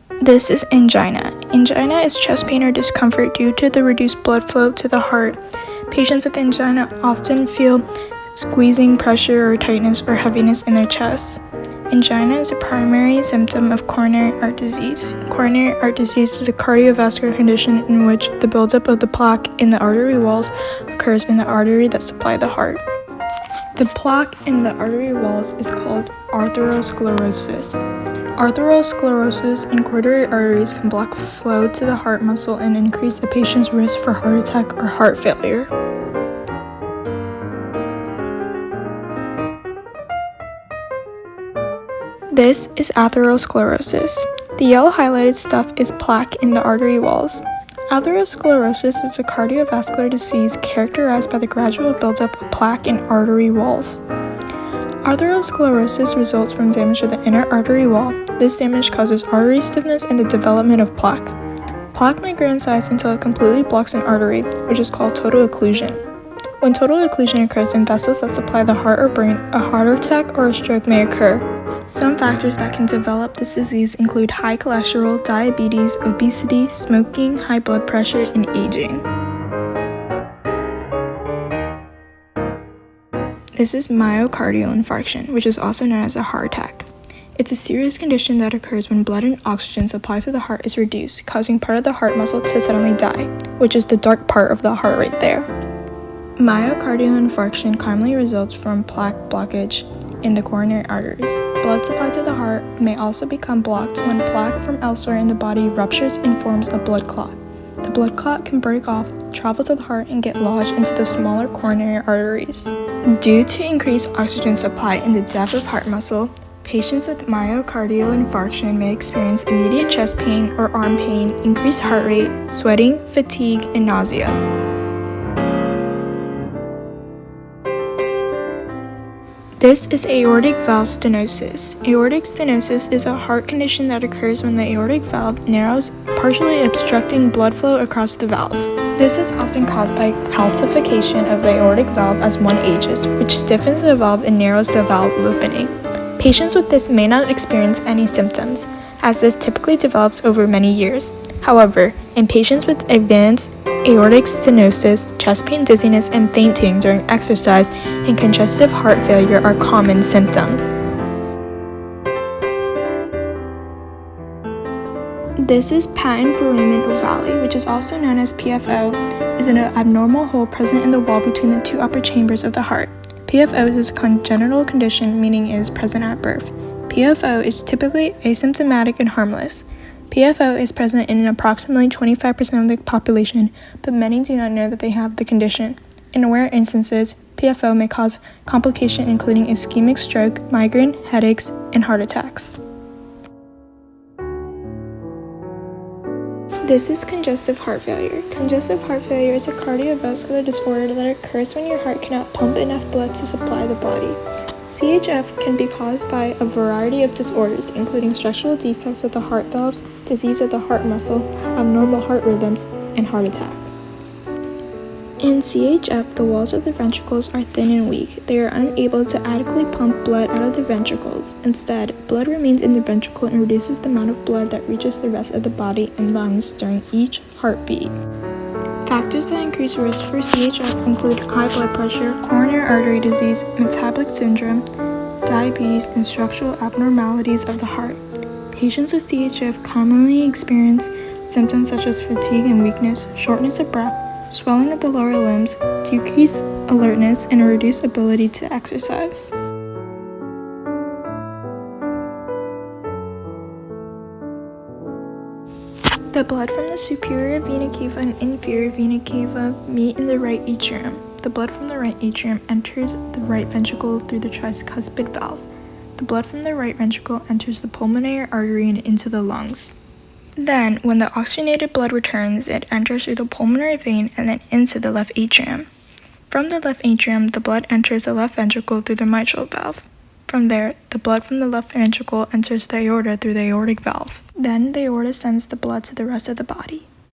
This is angina. Angina is chest pain or discomfort due to the reduced blood flow to the heart. Patients with angina often feel squeezing, pressure, or tightness or heaviness in their chest. Angina is a primary symptom of coronary artery disease. Coronary artery disease is a cardiovascular condition in which the buildup of the plaque in the artery walls occurs in the artery that supply the heart. The plaque in the artery walls is called atherosclerosis. Atherosclerosis in coronary arteries can block flow to the heart muscle and increase a patient's risk for heart attack or heart failure. This is atherosclerosis. The yellow highlighted stuff is plaque in the artery walls. Atherosclerosis is a cardiovascular disease characterized by the gradual buildup of plaque in artery walls. Atherosclerosis results from damage to the inner artery wall. This damage causes artery stiffness and the development of plaque. Plaque may grow in size until it completely blocks an artery, which is called total occlusion. When total occlusion occurs in vessels that supply the heart or brain, a heart attack or a stroke may occur. Some factors that can develop this disease include high cholesterol, diabetes, obesity, smoking, high blood pressure, and aging. This is myocardial infarction, which is also known as a heart attack. It's a serious condition that occurs when blood and oxygen supply to the heart is reduced, causing part of the heart muscle to suddenly die, which is the dark part of the heart right there. Myocardial infarction commonly results from plaque blockage in the coronary arteries. Blood supply to the heart may also become blocked when plaque from elsewhere in the body ruptures and forms a blood clot. The blood clot can break off, travel to the heart, and get lodged into the smaller coronary arteries. Due to increased oxygen supply in the depth of heart muscle, patients with myocardial infarction may experience immediate chest pain or arm pain, increased heart rate, sweating, fatigue, and nausea. This is aortic valve stenosis. Aortic stenosis is a heart condition that occurs when the aortic valve narrows, partially obstructing blood flow across the valve. This is often caused by calcification of the aortic valve as one ages, which stiffens the valve and narrows the valve opening. Patients with this may not experience any symptoms, as this typically develops over many years. However, in patients with advanced aortic stenosis, chest pain, dizziness, and fainting during exercise, and congestive heart failure are common symptoms. This is patent foramen ovale, which is also known as PFO, is an abnormal hole present in the wall between the two upper chambers of the heart. PFO is a congenital condition, meaning it is present at birth. PFO is typically asymptomatic and harmless. PFO is present in approximately 25% of the population, but many do not know that they have the condition. In rare instances, PFO may cause complications including ischemic stroke, migraine, headaches, and heart attacks. This is congestive heart failure. Congestive heart failure is a cardiovascular disorder that occurs when your heart cannot pump enough blood to supply the body. CHF can be caused by a variety of disorders, including structural defects of the heart valves, disease of the heart muscle, abnormal heart rhythms, and heart attack. In CHF, the walls of the ventricles are thin and weak. They are unable to adequately pump blood out of the ventricles. Instead, blood remains in the ventricle and reduces the amount of blood that reaches the rest of the body and lungs during each heartbeat. Factors that increase risk for CHF include high blood pressure, coronary artery disease, metabolic syndrome, diabetes, and structural abnormalities of the heart. Patients with CHF commonly experience symptoms such as fatigue and weakness, shortness of breath, swelling of the lower limbs, decreased alertness, and a reduced ability to exercise. The blood from the superior vena cava and inferior vena cava meet in the right atrium. The blood from the right atrium enters the right ventricle through the tricuspid valve. The blood from the right ventricle enters the pulmonary artery and into the lungs. Then, when the oxygenated blood returns, it enters through the pulmonary vein and then into the left atrium. From the left atrium, the blood enters the left ventricle through the mitral valve. From there, the blood from the left ventricle enters the aorta through the aortic valve. Then, the aorta sends the blood to the rest of the body.